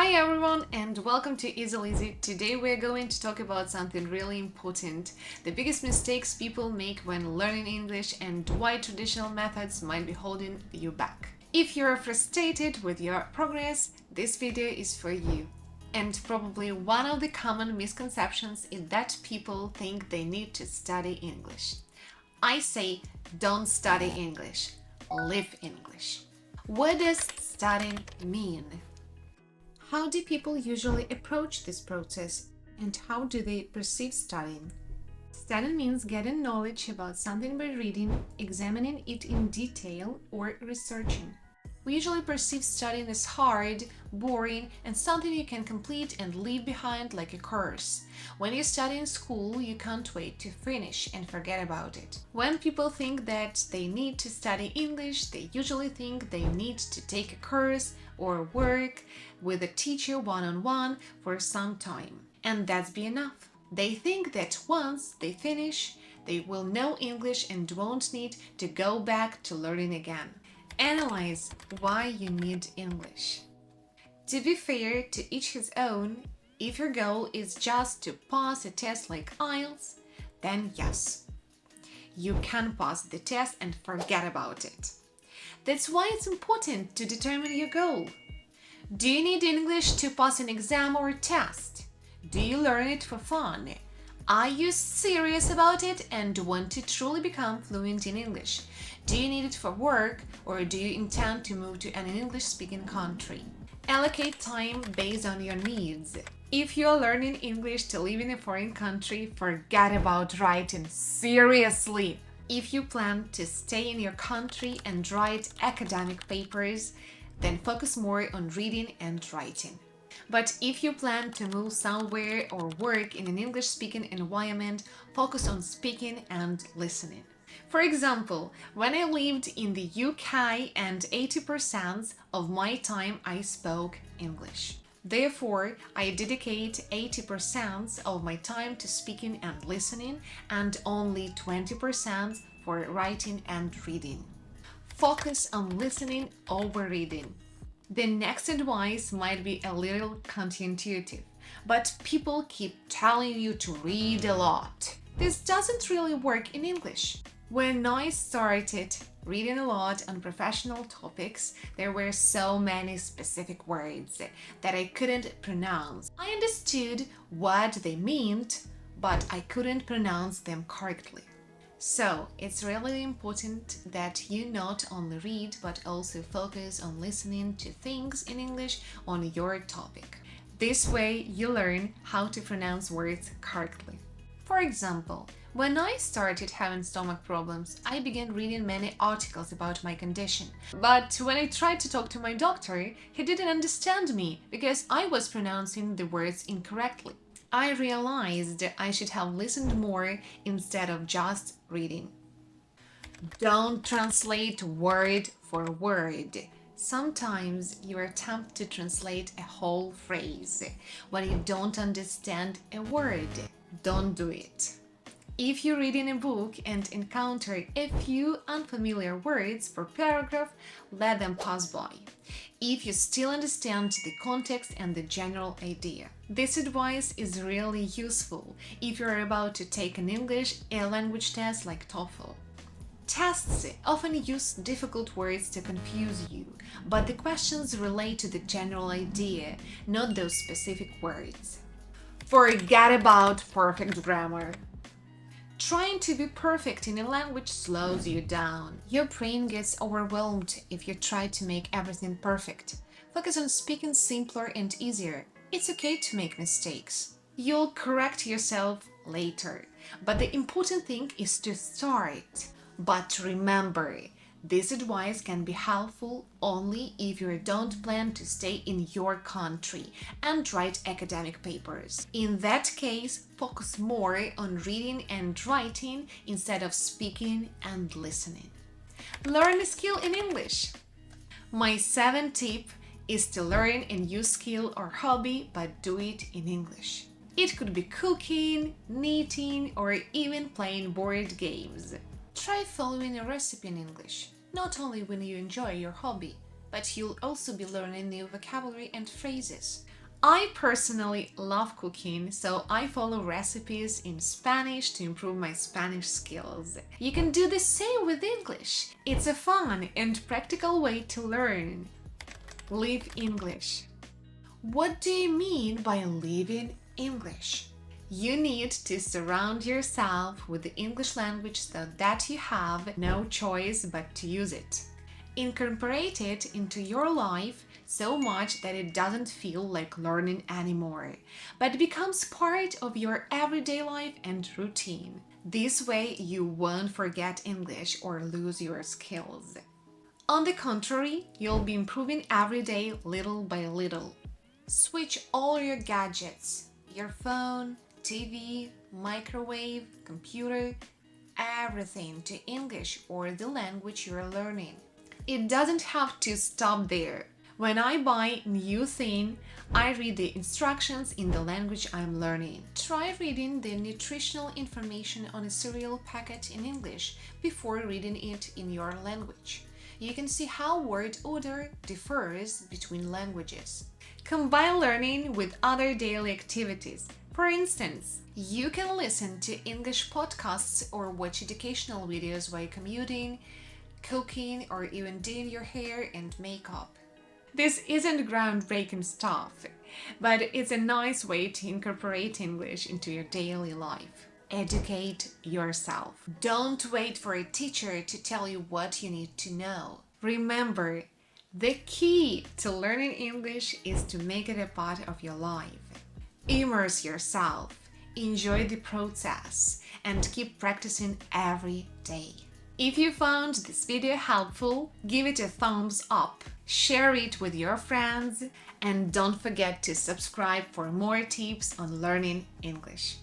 Hi everyone and welcome to Easy. Today we're going to talk about something really important, the biggest mistakes people make when learning English and why traditional methods might be holding you back. If you're frustrated with your progress, this video is for you. And probably one of the common misconceptions is that people think they need to study English. I say don't study English, live English. What does studying mean? How do people usually approach this process and how do they perceive studying? Studying means getting knowledge about something by reading, examining it in detail, or researching. We usually perceive studying as hard, boring, and something you can complete and leave behind like a course. When you study in school, you can't wait to finish and forget about it. When people think that they need to study English, they usually think they need to take a course or work with a teacher one-on-one for some time. And that's be enough. They think that once they finish, they will know English and won't need to go back to learning again. Analyze why you need English. To be fair, to each his own, if your goal is just to pass a test like IELTS, then yes, you can pass the test and forget about it. That's why it's important to determine your goal. Do you need English to pass an exam or test? Do you learn it for fun? Are you serious about it and want to truly become fluent in English? Do you need it for work or do you intend to move to an English-speaking country? Allocate time based on your needs. If you're learning English to live in a foreign country, forget about writing. Seriously! If you plan to stay in your country and write academic papers, then focus more on reading and writing. But if you plan to move somewhere or work in an English-speaking environment, focus on speaking and listening. For example, when I lived in the UK and 80% of my time I spoke English. Therefore, I dedicate 80% of my time to speaking and listening and only 20% for writing and reading. Focus on listening over reading. The next advice might be a little counterintuitive, but people keep telling you to read a lot. This doesn't really work in English. When I started reading a lot on professional topics, there were so many specific words that I couldn't pronounce. I understood what they meant, but I couldn't pronounce them correctly. So, it's really important that you not only read but also focus on listening to things in English on your topic. This way, you learn how to pronounce words correctly. For example, when I started having stomach problems, I began reading many articles about my condition. But when I tried to talk to my doctor, he didn't understand me because I was pronouncing the words incorrectly. I realized I should have listened more instead of just reading. Don't translate word for word. Sometimes you are tempted to translate a whole phrase when you don't understand a word. Don't do it. If you're reading a book and encounter a few unfamiliar words per paragraph, let them pass by, if you still understand the context and the general idea. This advice is really useful if you're about to take an English language test like TOEFL. Tests often use difficult words to confuse you, but the questions relate to the general idea, not those specific words. Forget about perfect grammar. Trying to be perfect in a language slows you down. Your brain gets overwhelmed if you try to make everything perfect. Focus on speaking simpler and easier. It's okay to make mistakes. You'll correct yourself later. But the important thing is to start. But remember, this advice can be helpful only if you don't plan to stay in your country and write academic papers. In that case, focus more on reading and writing instead of speaking and listening. Learn a skill in English. My 7th tip is to learn a new skill or hobby, but do it in English. It could be cooking, knitting, or even playing board games. Try following a recipe in English, not only when you enjoy your hobby, but you'll also be learning new vocabulary and phrases. I personally love cooking, so I follow recipes in Spanish to improve my Spanish skills. You can do the same with English. It's a fun and practical way to learn. Live English. What do you mean by living English? You need to surround yourself with the English language so that you have no choice but to use it. Incorporate it into your life so much that it doesn't feel like learning anymore, but becomes part of your everyday life and routine. This way, you won't forget English or lose your skills. On the contrary, you'll be improving every day little by little. Switch all your gadgets, your phone, TV, microwave, computer, everything to English or the language you're learning. It doesn't have to stop there. When I buy new thing, I read the instructions in the language I'm learning. Try reading the nutritional information on a cereal packet in English before reading it in your language. You can see how word order differs between languages. Combine learning with other daily activities. For instance, you can listen to English podcasts or watch educational videos while commuting, cooking, or even doing your hair and makeup. This isn't groundbreaking stuff, but it's a nice way to incorporate English into your daily life. Educate yourself. Don't wait for a teacher to tell you what you need to know. Remember, the key to learning English is to make it a part of your life. Immerse yourself, enjoy the process, and keep practicing every day. If you found this video helpful, give it a thumbs up, share it with your friends, and don't forget to subscribe for more tips on learning English.